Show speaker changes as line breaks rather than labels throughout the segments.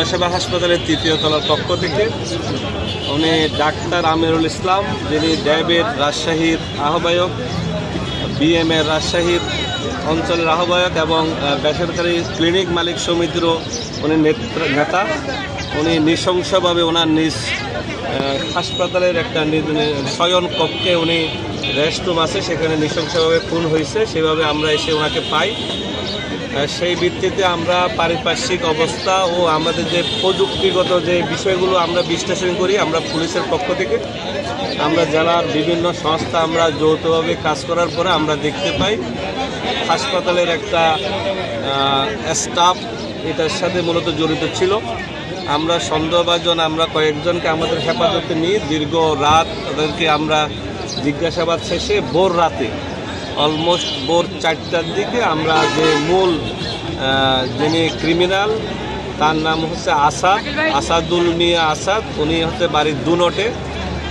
জনসেবা হাসপাতালের ৩য় তলার পক্ষ থেকে উনি ডাক্তার আমিরুল ইসলাম, যিনি ড্যাবের রাজশাহীর আহ্বায়ক, বিএমএর রাজশাহীর অঞ্চলের আহ্বায়ক এবং বেসরকারি ক্লিনিক মালিক সমিতিরও উনি নেতা। উনি নৃশংসভাবে ওনার নিজ হাসপাতালের একটা শয়ন কক্ষে উনি রেস্টরুম আছে, সেখানে নৃশংসভাবে খুন হয়েছে। সেভাবে আমরা এসে ওনাকে পাই। সেই ভিত্তিতে আমরা পারিপার্শ্বিক অবস্থা ও আমাদের যে প্রযুক্তিগত যে বিষয়গুলো আমরা বিশ্লেষণ করি, আমরা পুলিশের পক্ষ থেকে আমরা জেলার বিভিন্ন সংস্থা আমরা যৌথভাবে কাজ করার পরে আমরা দেখতে পাই হাসপাতালের একটা স্টাফ এটার সাথে মূলত জড়িত ছিল। আমরা সন্দেহভাজন আমরা কয়েকজনকে আমাদের হেফাজতে নিয়ে দীর্ঘ রাত তাদেরকে আমরা জিজ্ঞাসাবাদ শেষে ভোর রাতে অলমোস্ট ভোর 4টার দিকে আমরা যে মূল যিনি ক্রিমিনাল তার নাম হচ্ছে আসাদুল মিয়া আসাদ, উনি হচ্ছে বাড়ির দুনটে,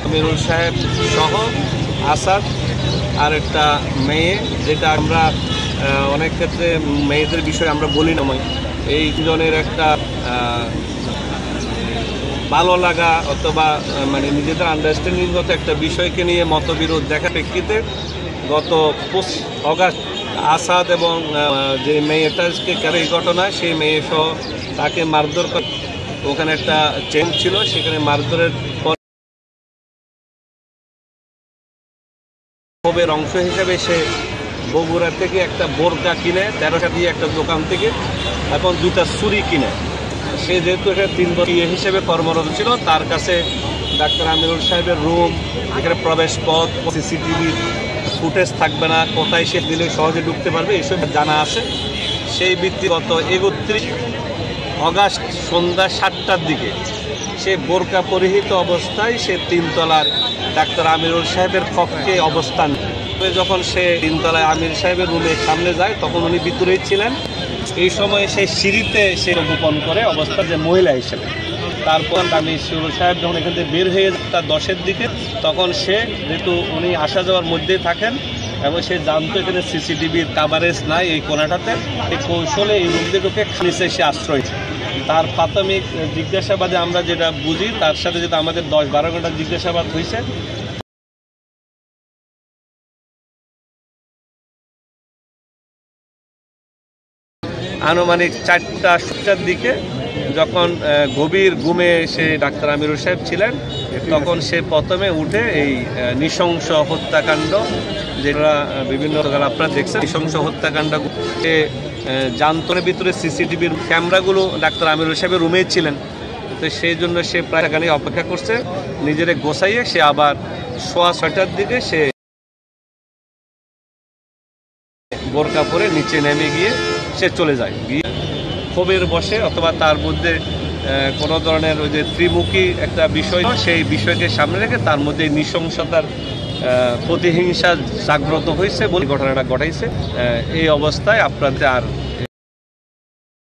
আমিরুল সাহেব সহ আসাদ আর একটা মেয়ে, যেটা আমরা অনেক ক্ষেত্রে মেয়েদের বিষয়ে আমরা বলি না, এই জনের একটা ভালো লাগা অথবা মানে নিজেদের আন্ডারস্ট্যান্ডিংগত একটা বিষয়কে নিয়ে মতবিরোধ দেখা প্রেক্ষিতে গত 25 অগাস্ট আসাদ এবং যে মেয়েটাকে এই ঘটনায় সেই মেয়ে সহ তাকে মারধর করে, ওখানে একটা চেন ছিল, সেখানে মারধরের পরের অংশ হিসেবে সে বগুড়া থেকে একটা বোরকা কিনে 13 টাকা দিয়ে একটা দোকান থেকে এবং 2টা ছুরি কিনে। সে যেহেতু এটা 3 বছর হিসেবে কর্মরত ছিল, তার কাছে ডাক্তার আমিরুল সাহেবের রুম, এখানে প্রবেশ পথ, সিসিটিভি ফুটেজ থাকবে না, কোথায় সে দিলে সহজে ঢুকতে পারবে এসব জানা আছে। সেই ভিত্তিগত 31 অগাস্ট সন্ধ্যা 7টার দিকে সে বোরকা পরিহিত অবস্থায় সে 3 তলার ডাক্তার আমিরুল সাহেবের কক্ষে অবস্থান। যখন সে 3 তলায় আমির সাহেবের রুমের সামনে যায় তখন উনি ভিতরেই ছিলেন। এই সময় সেই সিঁড়িতে সে গোপন করে অবস্থা যে মহিলা হিসেবে। তারপর আমিরুল সাহেব যখন এখান থেকে বের হয়ে তার 10-এর দিকে, তখন সে যেহেতু উনি আসা যাওয়ার মধ্যেই থাকেন এবং সে জানতো এখানে সিসিটিভির কাভারেজ নাই এই কোনাটাতে, এই কৌশলে এই রুম দুটোকে খালিসে সে আশ্রয়। তার প্রাথমিক জিজ্ঞাসাবাদে আমরা যেটা বুঝি, তার সাথে যেটা আমাদের 10-12 ঘন্টা জিজ্ঞাসাবাদ হয়েছে, আনুমানিক 4টার দিকে যখন গভীর ঘুমে সে ডাক্তার আমিরুল সাহেব ছিলেন, তখন সে প্রথমে উঠে এই নৃশংস হত্যাকাণ্ড, যেটা বিভিন্ন আপনারা দেখছেন, নৃশংস হত্যাকাণ্ড সে জান্তনের ভিতরে সিসিটিভির ক্যামেরাগুলো ডাক্তার আমিরুল সাহেবের রুমেই ছিলেন, তো সেই জন্য সে প্রায় টাকা নিয়ে অপেক্ষা করছে। নিজেরে গোছাইয়ে সে আবার 6:15টার দিকে সে বোরকা পরে নিচে নেমে গিয়ে সে চলে যায়। গিয়ে ক্ষোভের বসে অথবা তার মধ্যে কোনো ধরনের ওই যে ত্রিমুখী একটা বিষয়, সেই বিষয়কে সামনে রেখে তার মধ্যে নৃশংসতার প্রতিহিংসা জাগ্রত হয়েছে বলে ঘটনাটা ঘটাইছে। এই অবস্থায় আপনাদের আর